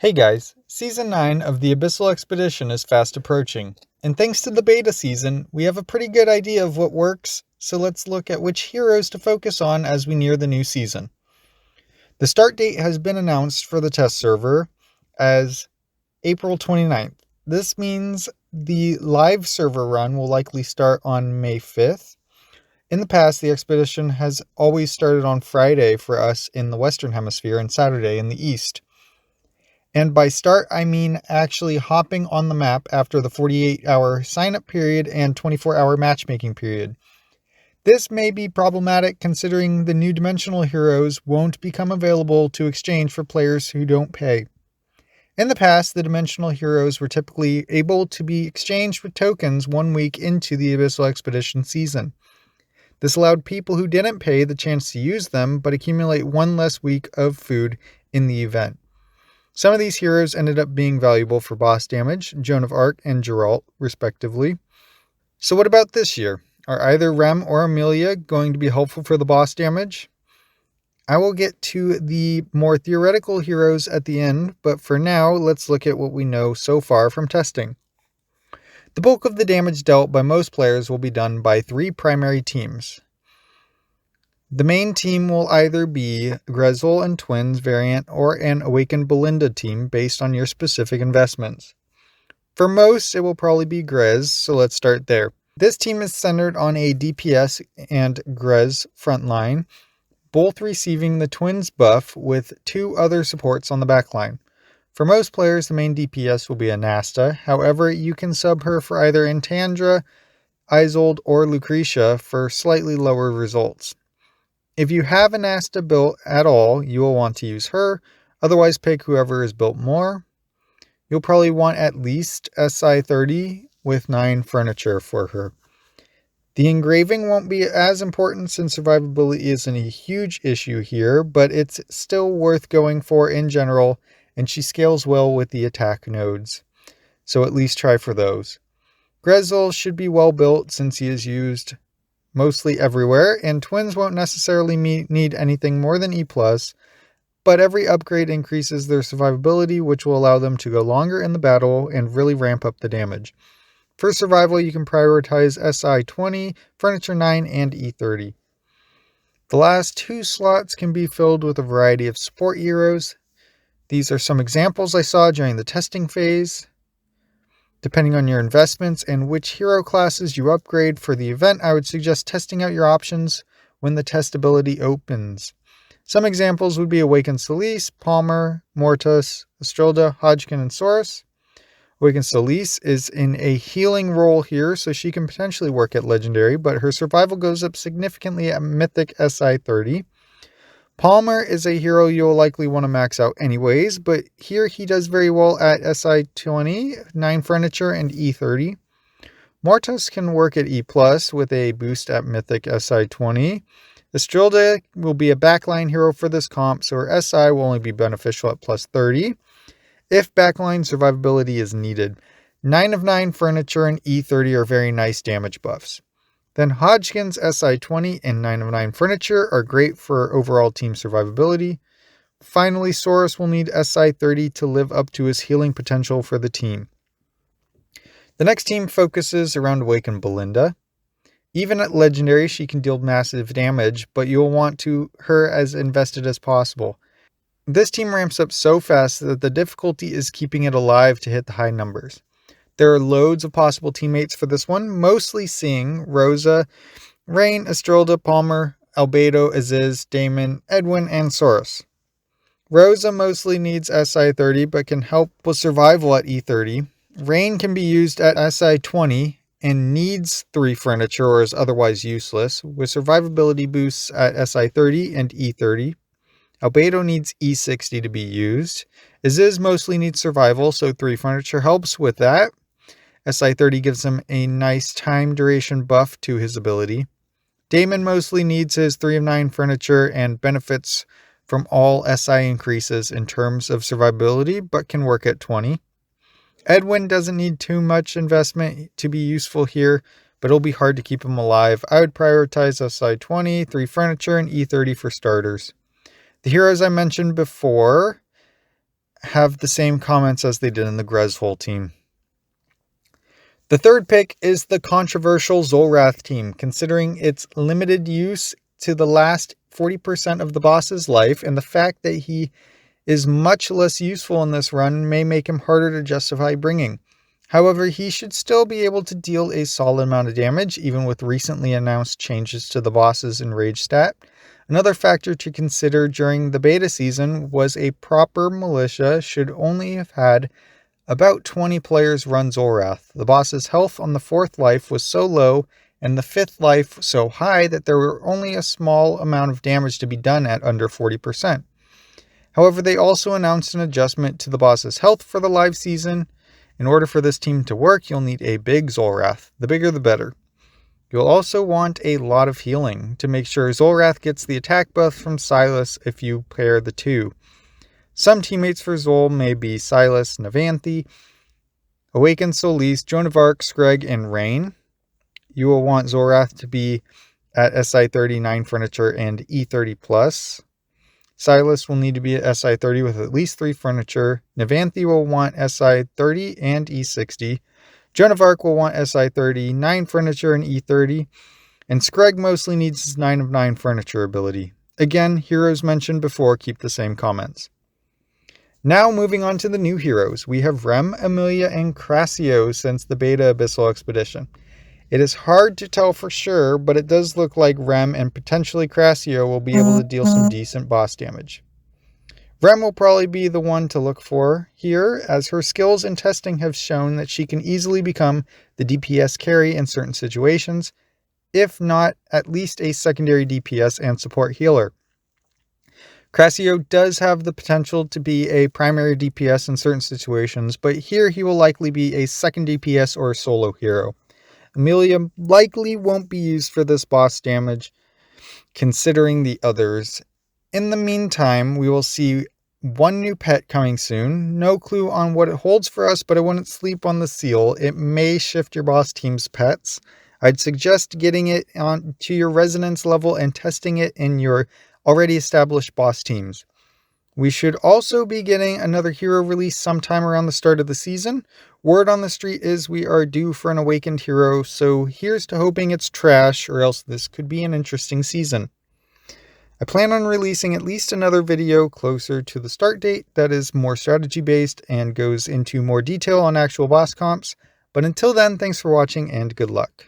Hey guys, Season 9 of the Abyssal Expedition is fast approaching, and thanks to the beta season, we have a pretty good idea of what works, so let's look at which heroes to focus on as we near the new season. The start date has been announced for the test server as April 29th. This means the live server run will likely start on May 5th. In the past, the expedition has always started on Friday for us in the Western Hemisphere and Saturday in the East. And by start, I mean actually hopping on the map after the 48-hour sign-up period and 24-hour matchmaking period. This may be problematic considering the new dimensional heroes won't become available to exchange for players who don't pay. In the past, the dimensional heroes were typically able to be exchanged with tokens 1 week into the Abyssal Expedition season. This allowed people who didn't pay the chance to use them, but accumulate one less week of food in the event. Some of these heroes ended up being valuable for boss damage, Joan of Arc and Geralt, respectively. So what about this year? Are either Rem or Emilia going to be helpful for the boss damage? I will get to the more theoretical heroes at the end, but for now, let's look at what we know so far from testing. The bulk of the damage dealt by most players will be done by 3 primary teams. The main team will either be Grezhul and Twins variant or an Awakened Belinda team based on your specific investments. For most, it will probably be Grez, so let's start there. This team is centered on a DPS and Grez frontline, both receiving the Twins buff with 2 other supports on the backline. For most players, the main DPS will be Anasta, however, you can sub her for either Antandra, Isolde, or Lucretia for slightly lower results. If you have Anasta built at all, you will want to use her, otherwise pick whoever is built more. You'll probably want at least SI 30 with 9 furniture for her. The engraving won't be as important since survivability isn't a huge issue here, but it's still worth going for in general, and she scales well with the attack nodes, so at least try for those. Grezhul should be well built since he is used mostly everywhere, and Twins won't necessarily need anything more than E+, but every upgrade increases their survivability, which will allow them to go longer in the battle and really ramp up the damage. For survival, you can prioritize SI 20, Furniture 9, and E30. The last 2 slots can be filled with a variety of support heroes. These are some examples I saw during the testing phase. Depending on your investments and which hero classes you upgrade for the event, I would suggest testing out your options when the testability opens. Some examples would be Awakened Celise, Palmer, Mortis, Estrilda, Hodgkin, and Saurus. Awakened Celise is in a healing role here, so she can potentially work at Legendary, but her survival goes up significantly at Mythic SI 30. Palmer is a hero you'll likely want to max out anyways, but here he does very well at SI 20, 9 Furniture, and E30. Mortis can work at E+, with a boost at Mythic SI 20. Estrilda will be a backline hero for this comp, so her SI will only be beneficial at plus 30. If backline survivability is needed. 9 of 9 Furniture and E30 are very nice damage buffs. Then Hodgkin's SI 20 and 9 of 9 Furniture are great for overall team survivability. Finally, Saurus will need SI 30 to live up to his healing potential for the team. The next team focuses around Awakened Belinda. Even at Legendary, she can deal massive damage, but you'll want her as invested as possible. This team ramps up so fast that the difficulty is keeping it alive to hit the high numbers. There are loads of possible teammates for this one, mostly seeing Rosa, Rain, Estrilda, Palmer, Albedo, Aziz, Damon, Edwin, and Saurus. Rosa mostly needs SI 30 but can help with survival at E30. Rain can be used at SI 20 and needs 3 Furniture or is otherwise useless, with survivability boosts at SI 30 and E30. Albedo needs E60 to be used. Aziz mostly needs survival, so 3 Furniture helps with that. SI 30 gives him a nice time duration buff to his ability. Damon mostly needs his 3 of 9 Furniture and benefits from all SI increases in terms of survivability, but can work at 20. Edwin doesn't need too much investment to be useful here, but it'll be hard to keep him alive. I would prioritize SI 20, 3 Furniture, and E30 for starters. The heroes I mentioned before have the same comments as they did in the Grezhul team. The third pick is the controversial Zolrath team, considering its limited use to the last 40% of the boss's life, and the fact that he is much less useful in this run may make him harder to justify bringing. However, he should still be able to deal a solid amount of damage, even with recently announced changes to the boss's enrage stat. Another factor to consider during the beta season was a proper militia should only have had about 20 players run Zolrath. The boss's health on the 4th life was so low and the 5th life so high that there were only a small amount of damage to be done at under 40%. However, they also announced an adjustment to the boss's health for the live season. In order for this team to work, you'll need a big Zolrath. The bigger the better. You'll also want a lot of healing to make sure Zolrath gets the attack buff from Silas if you pair the two. Some teammates for Zol may be Silas, Navanthi, Awakened Solis, Joan of Arc, Screg, and Rain. You will want Zolrath to be at SI 39 furniture and E30+. Silas will need to be at SI 30 with at least 3 furniture. Navanthi will want SI 30 and E60. Joan of Arc will want SI 30, 9 furniture and E30. And Screg mostly needs his 9 of 9 furniture ability. Again, heroes mentioned before keep the same comments. Now moving on to the new heroes, we have Rem, Emilia, and Crassio since the beta Abyssal Expedition. It is hard to tell for sure, but it does look like Rem and potentially Crassio will be able to deal some decent boss damage. Rem will probably be the one to look for here, as her skills and testing have shown that she can easily become the DPS carry in certain situations, if not at least a secondary DPS and support healer. Crassio does have the potential to be a primary DPS in certain situations, but here he will likely be a second DPS or a solo hero. Emilia likely won't be used for this boss damage, considering the others. In the meantime, we will see one new pet coming soon. No clue on what it holds for us, but I wouldn't sleep on the seal. It may shift your boss team's pets. I'd suggest getting it on to your resonance level and testing it in your already established boss teams. We should also be getting another hero release sometime around the start of the season. Word on the street is we are due for an awakened hero, so here's to hoping it's trash, or else this could be an interesting season. I plan on releasing at least another video closer to the start date that is more strategy based and goes into more detail on actual boss comps, but until then, thanks for watching and good luck.